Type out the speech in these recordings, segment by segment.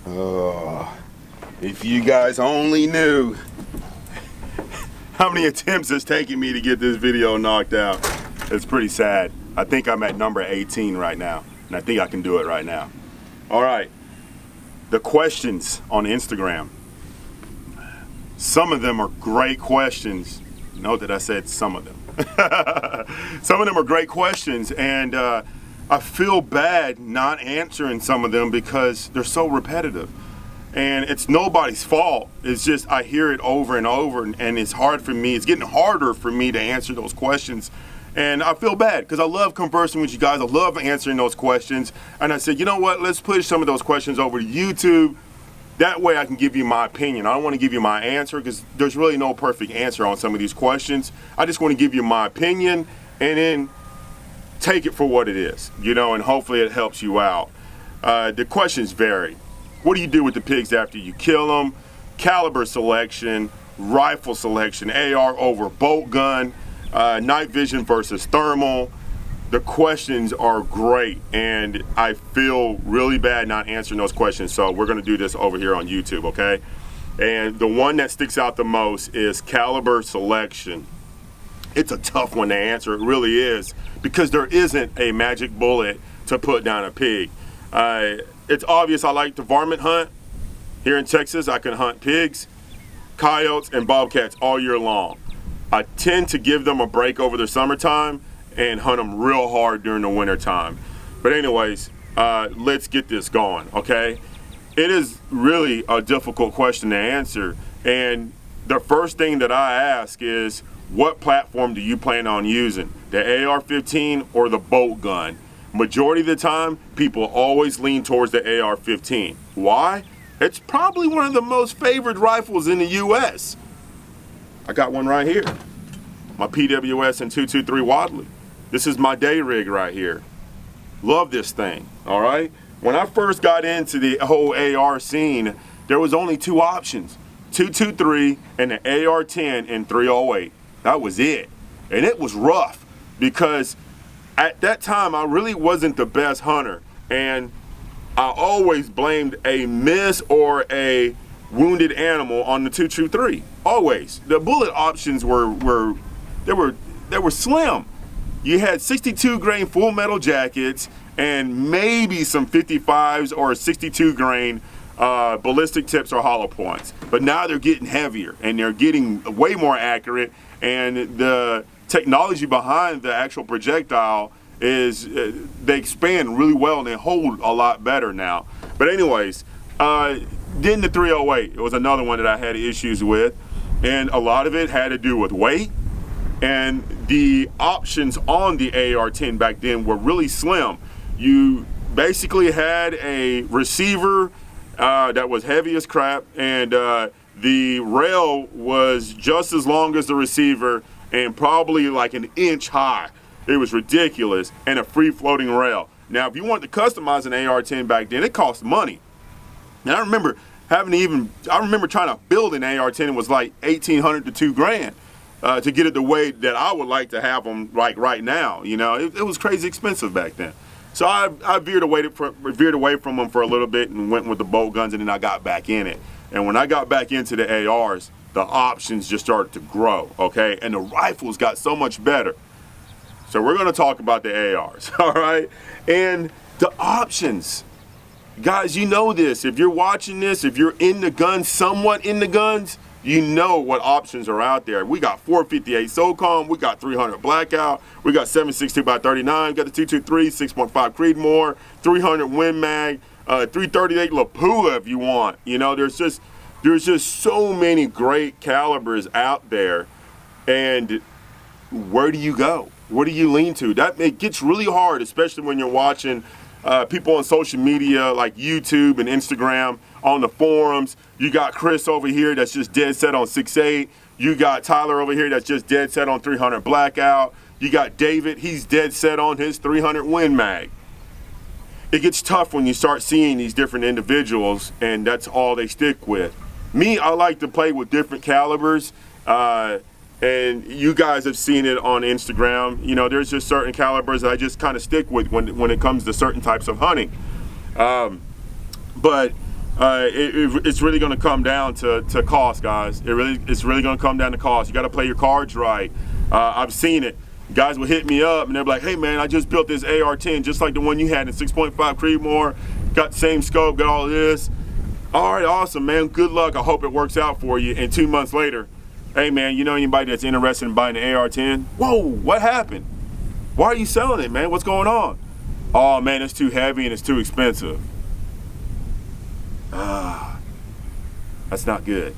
Oh, if you guys only knew how many attempts it's taking me to get this video knocked out. It's pretty sad. I think I'm at number 18 right now, and I think I can do it right now. All right, the questions on Instagram. Some of them are great questions. Note that I said some of them. Some of them are great questions, and I feel bad not answering some of them because they're so repetitive. And it's nobody's fault. It's just I hear it over and over, and it's hard for me. It's getting harder for me to answer those questions. And I feel bad because I love conversing with you guys. I love answering those questions. And I said, you know what? Let's push some of those questions over to YouTube. That way I can give you my opinion. I don't want to give you my answer because there's really no perfect answer on some of these questions. I just want to give you my opinion and then take it for what it is, and hopefully it helps you out. The questions vary. What do you do with the pigs after you kill them? Caliber selection, rifle selection, AR over bolt gun, night vision versus thermal. The questions are great, and I feel really bad not answering those questions, so we're going to do this over here on YouTube, okay? And the one that sticks out the most is caliber selection. It's a tough one to answer, it really is, because there isn't a magic bullet to put down a pig. It's obvious I like to varmint hunt. Here in Texas, I can hunt pigs, coyotes, and bobcats all year long. I tend to give them a break over the summertime and hunt them real hard during the winter time. But anyways, let's get this going, okay? It is really a difficult question to answer, and the first thing that I ask is, what platform do you plan on using? The AR-15 or the bolt gun? Majority of the time, people always lean towards the AR-15. Why? It's probably one of the most favored rifles in the US. I got one right here. My PWS and 223 Wadley. This is my day rig right here. Love this thing, all right? When I first got into the whole AR scene, there was only two options, 223 and the AR-10 and 308. That was it. And it was rough because at that time I really wasn't the best hunter, and I always blamed a miss or a wounded animal on the 223. Always. The bullet options were slim. You had 62 grain full metal jackets and maybe some 55s or 62 grain ballistic tips or hollow points. But now they're getting heavier and they're getting way more accurate, and the technology behind the actual projectile is they expand really well and they hold a lot better now. But anyways, then the 308, it was another one that I had issues with, and a lot of it had to do with weight, and the options on the AR-10 back then were really slim. You basically had a receiver that was heavy as crap, and the rail was just as long as the receiver and probably like an inch high. It was ridiculous, and a free floating rail. Now, if you wanted to customize an AR-10 back then, it cost money. And I remember trying to build an AR-10. It was like $1,800 to $2,000 to get it the way that I would like to have them like right now. It was crazy expensive back then. So I veered away from them for a little bit and went with the bolt guns, and then I got back in it. And when I got back into the ARs, the options just started to grow, okay? And the rifles got so much better. So we're gonna talk about the ARs, all right? And the options. Guys, you know this. If you're watching this, if you're in the guns, somewhat in the guns, you know what options are out there. We got 458 SOCOM, we got 300 Blackout, we got 7.62 by 39, we got the 223, 6.5 Creedmoor, 300 Win Mag, 338 Lapua if you want. There's just so many great calibers out there, and where do you go? What do you lean to? It gets really hard, especially when you're watching people on social media like YouTube and Instagram, on the forums. You got Chris over here that's just dead set on 6.8. You got Tyler over here that's just dead set on 300 Blackout. You got David, he's dead set on his 300 Win Mag. It gets tough when you start seeing these different individuals and that's all they stick with. Me, I like to play with different calibers. And you guys have seen it on Instagram. There's just certain calibers that I just kind of stick with when it comes to certain types of hunting. But it's really going to come down to cost, guys. It's really going to come down to cost. You got to play your cards right. I've seen it. Guys will hit me up and they're like, hey man, I just built this AR-10 just like the one you had in 6.5 Creedmoor, got the same scope, got all of this. All right, awesome, man. Good luck. I hope it works out for you. And 2 months later, hey man, you know anybody that's interested in buying an AR-10? Whoa, what happened? Why are you selling it, man? What's going on? Oh man, it's too heavy and it's too expensive. That's not good.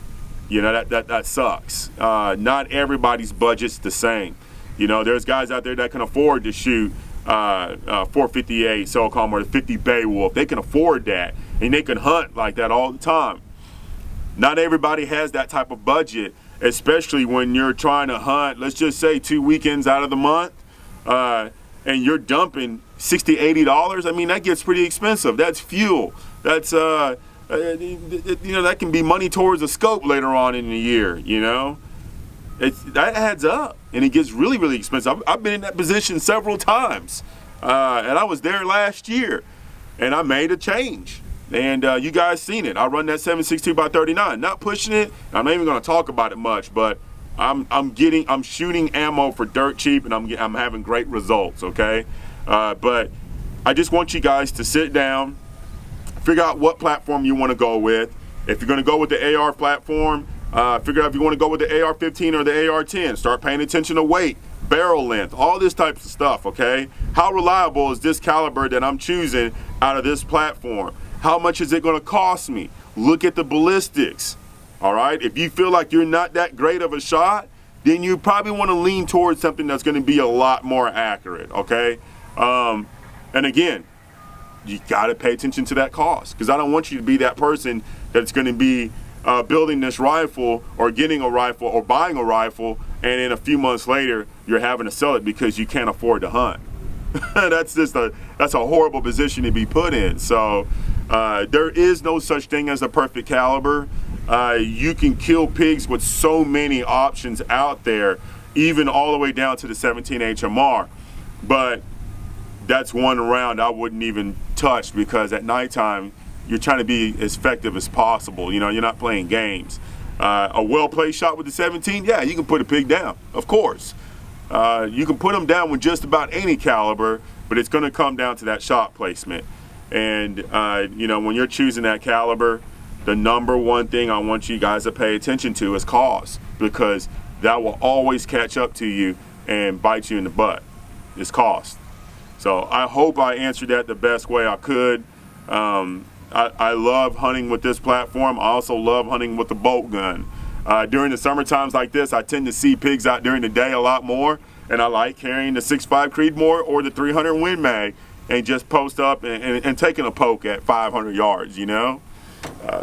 You know, that sucks. Not everybody's budget's the same. You know, there's guys out there that can afford to shoot 458 SOCOM or 50 Beowulf. They can afford that, and they can hunt like that all the time. Not everybody has that type of budget, especially when you're trying to hunt, let's just say 2 weekends out of the month, and you're dumping $60, $80. I mean, that gets pretty expensive. That's fuel. That's you know, that can be money towards a scope later on in the year. You know, that adds up, and it gets really, really expensive. I've been in that position several times, and I was there last year, and I made a change. And you guys seen it. I run that 7.62x39. Not pushing it. I'm not even going to talk about it much, but I'm shooting ammo for dirt cheap, and I'm having great results. Okay, but I just want you guys to sit down, figure out what platform you want to go with. If you're going to go with the AR platform, figure out if you want to go with the AR-15 or the AR-10. Start paying attention to weight, barrel length, all this types of stuff, okay? How reliable is this caliber that I'm choosing out of this platform? How much is it going to cost me? Look at the ballistics, all right? If you feel like you're not that great of a shot, then you probably want to lean towards something that's going to be a lot more accurate, okay? And again, you got to pay attention to that cost, because I don't want you to be that person that's going to be building this rifle or getting a rifle or buying a rifle, and then a few months later you're having to sell it because you can't afford to hunt. That's a horrible position to be put in. So there is no such thing as a perfect caliber. You can kill pigs with so many options out there, even all the way down to the 17 HMR. But that's one round I wouldn't even touch, because at nighttime you're trying to be as effective as possible. You know, you're not playing games. A well-placed shot with the 17, yeah, you can put a pig down, of course. You can put them down with just about any caliber, but it's going to come down to that shot placement. And you know, when you're choosing that caliber, the number one thing I want you guys to pay attention to is cost, because that will always catch up to you and bite you in the butt. It's cost. So I hope I answered that the best way I could. I love hunting with this platform. I also love hunting with the bolt gun. During the summer times like this, I tend to see pigs out during the day a lot more, and I like carrying the 6.5 Creedmoor or the 300 Win Mag and just post up and taking a poke at 500 yards, you know?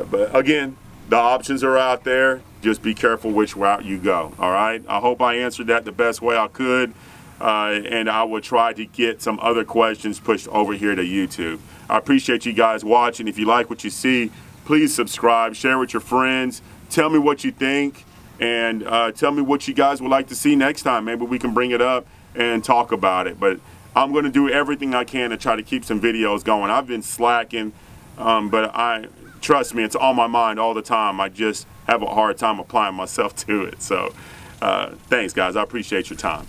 But again, the options are out there. Just be careful which route you go, all right? I hope I answered that the best way I could, and I will try to get some other questions pushed over here to YouTube. I appreciate you guys watching. If you like what you see, please subscribe, share with your friends, tell me what you think, and tell me what you guys would like to see next time. Maybe we can bring it up and talk about it. But I'm going to do everything I can to try to keep some videos going. I've been slacking, but trust me, it's on my mind all the time. I just have a hard time applying myself to it. So thanks, guys. I appreciate your time.